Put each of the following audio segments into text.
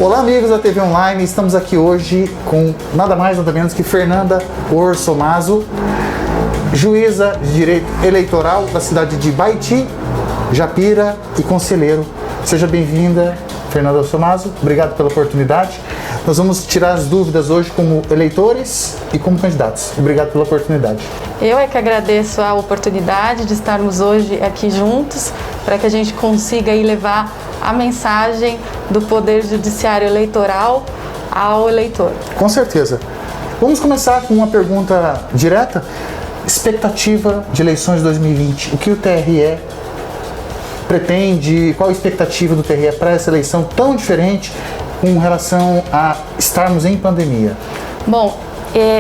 Olá, amigos da TV Online, estamos aqui hoje com nada mais nada menos que Fernanda Orsomaso, juíza de direito eleitoral da cidade de Baiti, Japira e conselheiro. Seja bem-vinda, Fernanda Orsomaso, obrigado pela oportunidade. Nós vamos tirar as dúvidas hoje como eleitores e como candidatos. Obrigado pela oportunidade. Eu é que agradeço a oportunidade de estarmos hoje aqui juntos para que a gente consiga aí levar a mensagem do Poder Judiciário Eleitoral ao eleitor. Com certeza. Vamos começar com uma pergunta direta. Expectativa de eleições de 2020. O que o TRE pretende? Qual a expectativa do TRE para essa eleição tão diferente com relação a estarmos em pandemia? Bom,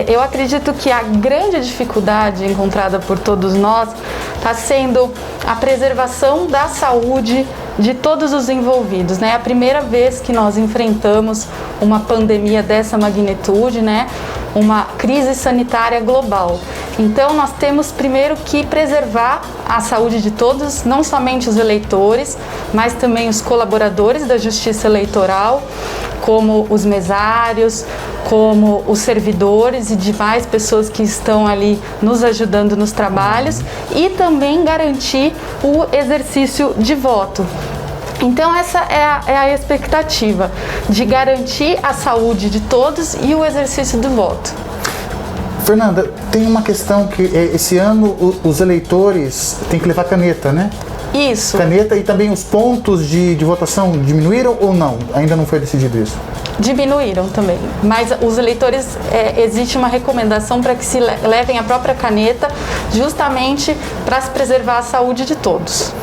eu acredito que a grande dificuldade encontrada por todos nós está sendo a preservação da saúde de todos os envolvidos, né? É a primeira vez que nós enfrentamos uma pandemia dessa magnitude, né? Uma crise sanitária global. Então, nós temos primeiro que preservar a saúde de todos, não somente os eleitores, mas também os colaboradores da Justiça Eleitoral, como os mesários, como os servidores e demais pessoas que estão ali nos ajudando nos trabalhos, e também garantir o exercício de voto. Então essa é a expectativa, de garantir a saúde de todos e o exercício do voto. Fernanda, tem uma questão que esse ano os eleitores têm que levar caneta, né? Isso. Caneta, e também os pontos de votação diminuíram ou não? Ainda não foi decidido isso? Diminuíram também, mas os eleitores, existe uma recomendação para que se levem a própria caneta, justamente para se preservar a saúde de todos.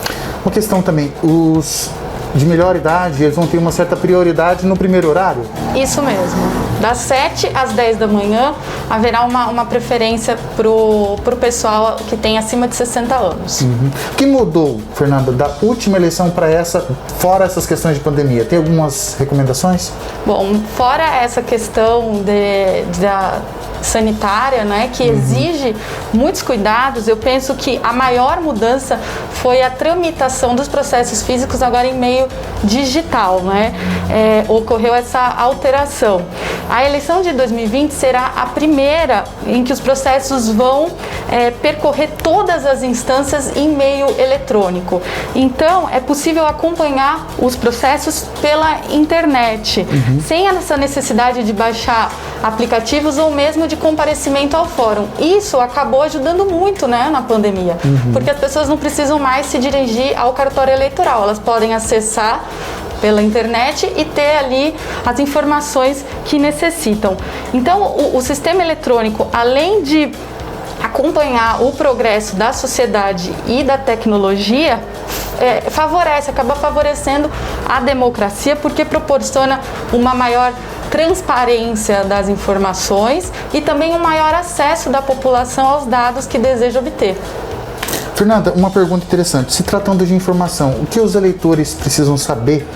Uma questão também, os de melhor idade, eles vão ter uma certa prioridade no primeiro horário? Isso mesmo. Das 7 às 10 da manhã, haverá uma preferência para o pessoal que tem acima de 60 anos. Uhum. O que mudou, Fernanda, da última eleição para essa, fora essas questões de pandemia? Tem algumas recomendações? Bom, fora essa questão da sanitária, né, que exige muitos cuidados, eu penso que a maior mudança foi a tramitação dos processos físicos agora em meio digital, né? Ocorreu essa alteração. A eleição de 2020 será a primeira em que os processos vão percorrer todas as instâncias em meio eletrônico. Então, é possível acompanhar os processos pela internet, sem essa necessidade de baixar aplicativos ou mesmo de comparecimento ao fórum. Isso acabou ajudando muito, né, na pandemia, porque as pessoas não precisam mais se dirigir ao cartório eleitoral, elas podem acessar pela internet e ter ali as informações que necessitam. Então, o sistema eletrônico, além de acompanhar o progresso da sociedade e da tecnologia, acaba favorecendo a democracia, porque proporciona uma maior transparência das informações e também um maior acesso da população aos dados que deseja obter. Fernanda, uma pergunta interessante. Se tratando de informação, o que os eleitores precisam saber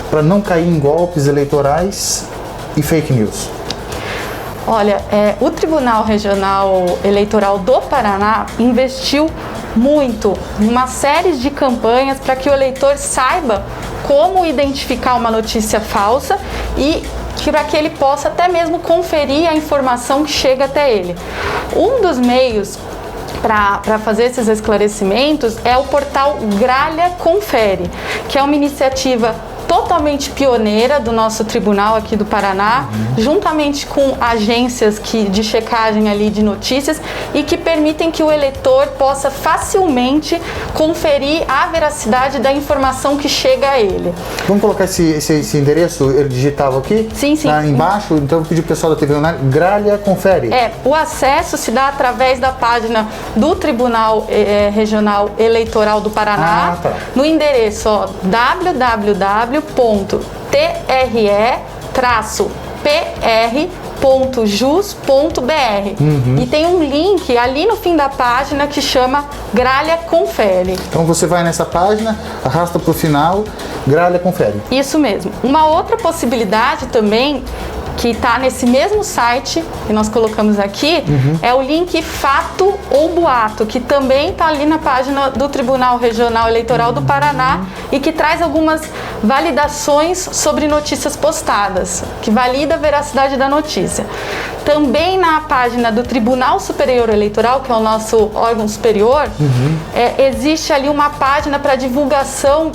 para não cair em golpes eleitorais e fake news? Olha, o Tribunal Regional Eleitoral do Paraná investiu muito em uma série de campanhas para que o eleitor saiba como identificar uma notícia falsa e para que ele possa até mesmo conferir a informação que chega até ele. Um dos meios para fazer esses esclarecimentos é o portal Gralha Confere, que é uma iniciativa totalmente pioneira do nosso tribunal aqui do Paraná, juntamente com agências de checagem ali de notícias e que permitem que o eleitor possa facilmente conferir a veracidade da informação que chega a ele. Vamos colocar esse endereço digital aqui? Sim, sim. Embaixo, então eu vou pedir pro pessoal da TV Online, Gralha Confere. O acesso se dá através da página do Tribunal Regional Eleitoral do Paraná, no endereço www.tre-pr.jus.br. E tem um link ali no fim da página que chama Gralha Confere. Então você vai nessa página, arrasta para o final, Gralha Confere. Isso mesmo. Uma outra possibilidade também que está nesse mesmo site que nós colocamos aqui, é o link Fato ou Boato, que também está ali na página do Tribunal Regional Eleitoral do Paraná e que traz algumas validações sobre notícias postadas, que valida a veracidade da notícia. Também na página do Tribunal Superior Eleitoral, que é o nosso órgão superior, existe ali uma página para divulgação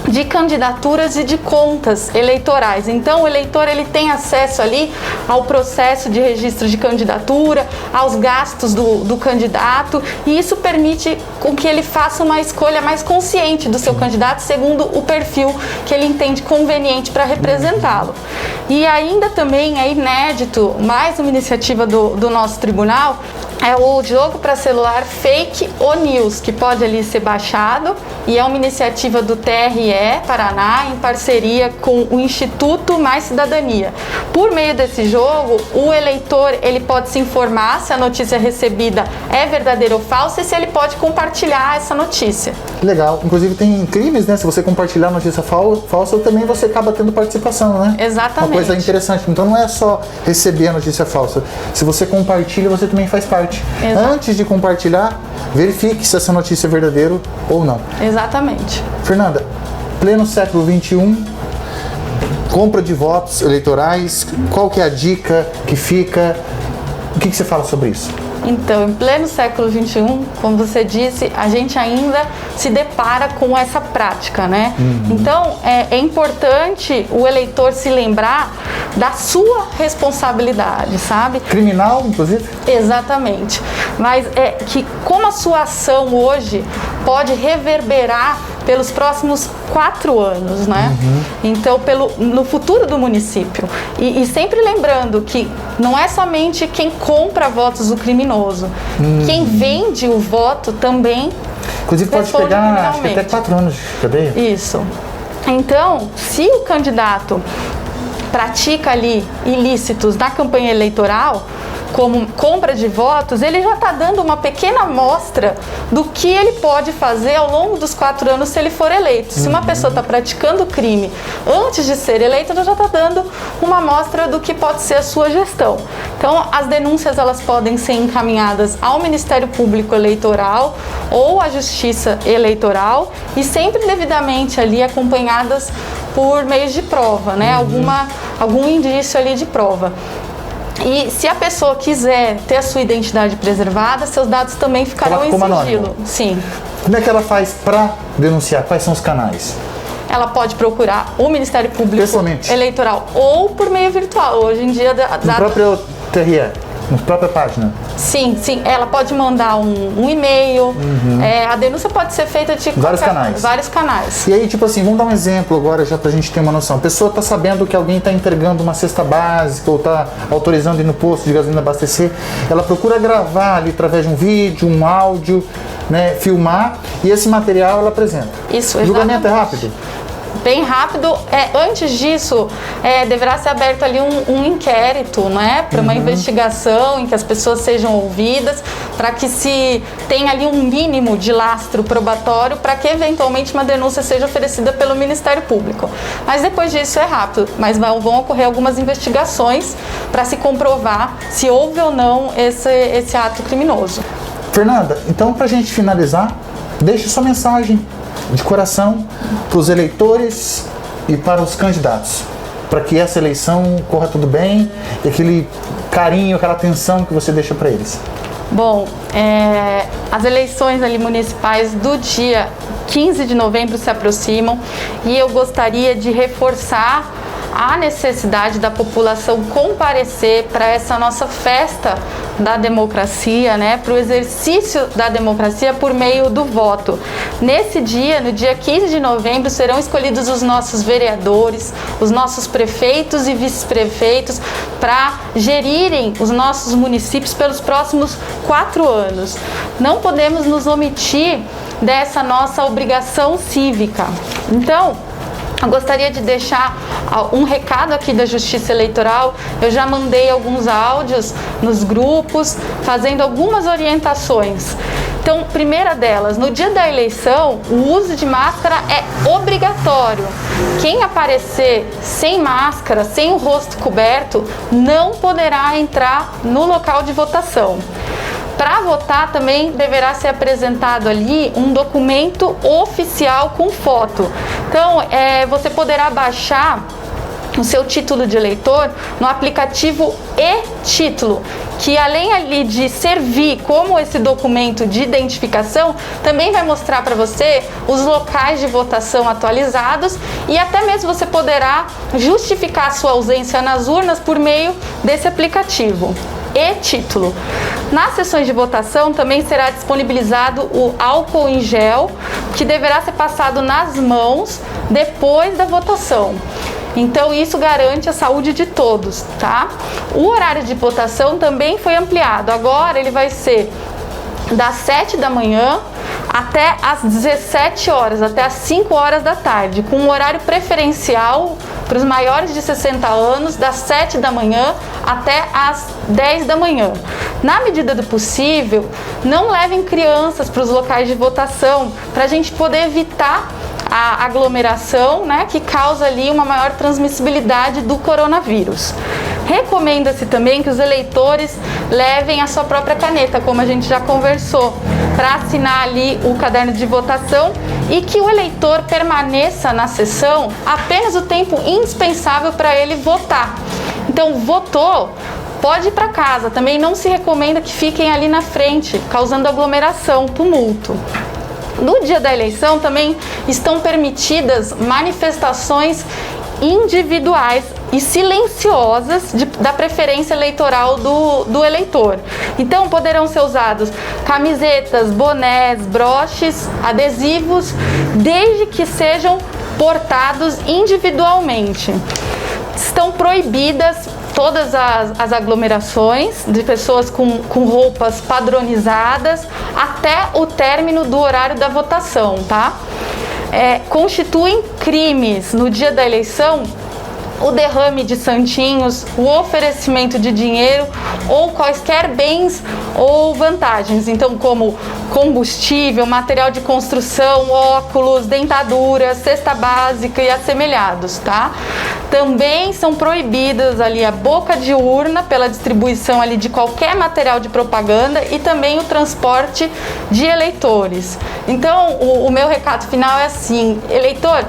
de candidaturas e de contas eleitorais. Então, o eleitor ele tem acesso ali ao processo de registro de candidatura, aos gastos do candidato, e isso permite com que ele faça uma escolha mais consciente do seu candidato, segundo o perfil que ele entende conveniente para representá-lo. E ainda também é inédito, mais uma iniciativa do nosso tribunal, é o jogo para celular Fake ou News, que pode ali ser baixado, e é uma iniciativa do TRE Paraná em parceria com o Instituto Mais Cidadania. Por meio desse jogo, o eleitor ele pode se informar se a notícia recebida é verdadeira ou falsa e se ele pode compartilhar essa notícia. Legal. Inclusive tem crimes, né? Se você compartilhar notícia falsa, também você acaba tendo participação, né? Exatamente. Uma coisa interessante. Então não é só receber a notícia falsa. Se você compartilha, você também faz parte. Exato. Antes de compartilhar, verifique se essa notícia é verdadeira ou não. Exatamente. Fernanda, pleno século XXI, compra de votos eleitorais, qual que é a dica que fica? O que você fala sobre isso? Então, em pleno século XXI, como você disse, a gente ainda se depara com essa prática, né? Então, é importante o eleitor se lembrar da sua responsabilidade, sabe? Criminal, inclusive? Exatamente. Mas que como a sua ação hoje pode reverberar pelos próximos 4 anos, né? Então, no futuro do município. E sempre lembrando que não é somente quem compra votos o criminoso. Quem vende o voto também. Inclusive pode pegar acho que até 4 anos de cadeia. Isso. Então, se o candidato pratica ali ilícitos na campanha eleitoral, como compra de votos, ele já está dando uma pequena amostra do que ele pode fazer ao longo dos 4 anos se ele for eleito. Se uma pessoa está praticando crime antes de ser eleita, ela já está dando uma amostra do que pode ser a sua gestão. Então, as denúncias elas podem ser encaminhadas ao Ministério Público Eleitoral ou à Justiça Eleitoral e sempre devidamente ali acompanhadas por meios de prova, né? Algum indício ali de prova. E se a pessoa quiser ter a sua identidade preservada, seus dados também ficarão em sigilo. Sim. Como é que ela faz para denunciar? Quais são os canais? Ela pode procurar o Ministério Público Eleitoral ou por meio virtual. Hoje em dia... No próprio TRE? Na própria página? Sim. Ela pode mandar um e-mail. A denúncia pode ser feita de vários canais. E aí, tipo assim, vamos dar um exemplo agora, já pra gente ter uma noção. A pessoa tá sabendo que alguém tá entregando uma cesta básica ou tá autorizando ir no posto de gasolina abastecer. Ela procura gravar ali através de um vídeo, um áudio, né, filmar, e esse material ela apresenta. Isso, o julgamento é rápido? Bem rápido. Antes disso, deverá ser aberto ali um inquérito, né, para uma investigação em que as pessoas sejam ouvidas, para que se tenha ali um mínimo de lastro probatório para que eventualmente uma denúncia seja oferecida pelo Ministério Público. Mas depois disso é rápido, mas vão ocorrer algumas investigações para se comprovar se houve ou não esse ato criminoso. Fernanda, então para a gente finalizar, deixe sua mensagem de coração para os eleitores e para os candidatos, para que essa eleição corra tudo bem e aquele carinho, aquela atenção que você deixa para eles. Bom, as eleições ali municipais do dia 15 de novembro se aproximam e eu gostaria de reforçar a necessidade da população comparecer para essa nossa festa da democracia, né, para o exercício da democracia por meio do voto. Nesse dia, no dia 15 de novembro, serão escolhidos os nossos vereadores, os nossos prefeitos e vice-prefeitos para gerirem os nossos municípios pelos próximos 4 anos. Não podemos nos omitir dessa nossa obrigação cívica. Então, eu gostaria de deixar um recado aqui da Justiça Eleitoral. Eu já mandei alguns áudios nos grupos, fazendo algumas orientações. Então, primeira delas, no dia da eleição, o uso de máscara é obrigatório. Quem aparecer sem máscara, sem o rosto coberto, não poderá entrar no local de votação. Para votar também deverá ser apresentado ali um documento oficial com foto. Então, você poderá baixar o seu título de eleitor no aplicativo e-Título, que além ali de servir como esse documento de identificação, também vai mostrar para você os locais de votação atualizados e até mesmo você poderá justificar a sua ausência nas urnas por meio desse aplicativo e-Título. Nas sessões de votação também será disponibilizado o álcool em gel, que deverá ser passado nas mãos depois da votação. Então isso garante a saúde de todos, tá? O horário de votação também foi ampliado. Agora ele vai ser das 7 da manhã até às 17 horas, até às 5 horas da tarde, com um horário preferencial para os maiores de 60 anos, das 7 da manhã até às 10 da manhã. Na medida do possível, não levem crianças para os locais de votação, para a gente poder evitar a aglomeração, né, que causa ali uma maior transmissibilidade do coronavírus. Recomenda-se também que os eleitores levem a sua própria caneta, como a gente já conversou, para assinar ali o caderno de votação e que o eleitor permaneça na sessão apenas o tempo indispensável para ele votar. Então, votou, pode ir para casa. Também não se recomenda que fiquem ali na frente, causando aglomeração, tumulto. No dia da eleição também estão permitidas manifestações individuais e silenciosas da preferência eleitoral do eleitor. Então poderão ser usados camisetas, bonés, broches, adesivos, desde que sejam portados individualmente. Estão proibidas todas as aglomerações de pessoas com roupas padronizadas até o término do horário da votação, tá? Constituem crimes no dia da eleição o derrame de santinhos, o oferecimento de dinheiro ou quaisquer bens ou vantagens, então como combustível, material de construção, óculos, dentaduras, cesta básica e assemelhados, tá? Também são proibidas ali a boca de urna pela distribuição ali de qualquer material de propaganda e também o transporte de eleitores. Então, o meu recado final é assim: eleitor,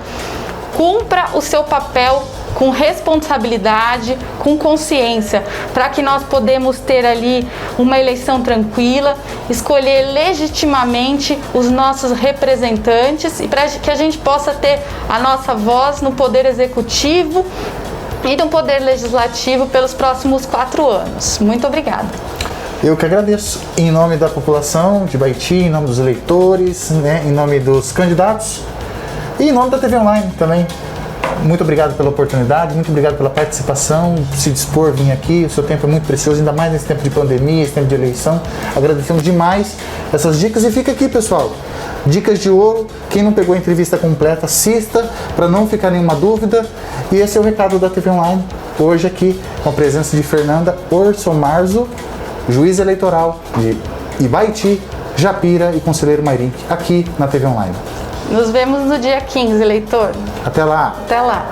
cumpra o seu papel com responsabilidade, com consciência, para que nós podemos ter ali uma eleição tranquila, escolher legitimamente os nossos representantes e para que a gente possa ter a nossa voz no poder executivo e no poder legislativo pelos próximos 4 anos. Muito obrigada. Eu que agradeço, em nome da população de Baiti, em nome dos eleitores, né, em nome dos candidatos e em nome da TV Online também. Muito obrigado pela oportunidade, muito obrigado pela participação, se dispor, vir aqui. O seu tempo é muito precioso, ainda mais nesse tempo de pandemia, esse tempo de eleição. Agradecemos demais essas dicas e fica aqui, pessoal. Dicas de ouro. Quem não pegou a entrevista completa, assista para não ficar nenhuma dúvida. E esse é o recado da TV Online. Hoje aqui, com a presença de Fernanda Orsomarzo, juiz eleitoral de Ibaiti, Japira e conselheiro Mairink, aqui na TV Online. Nos vemos no dia 15, eleitor. Até lá! Até lá!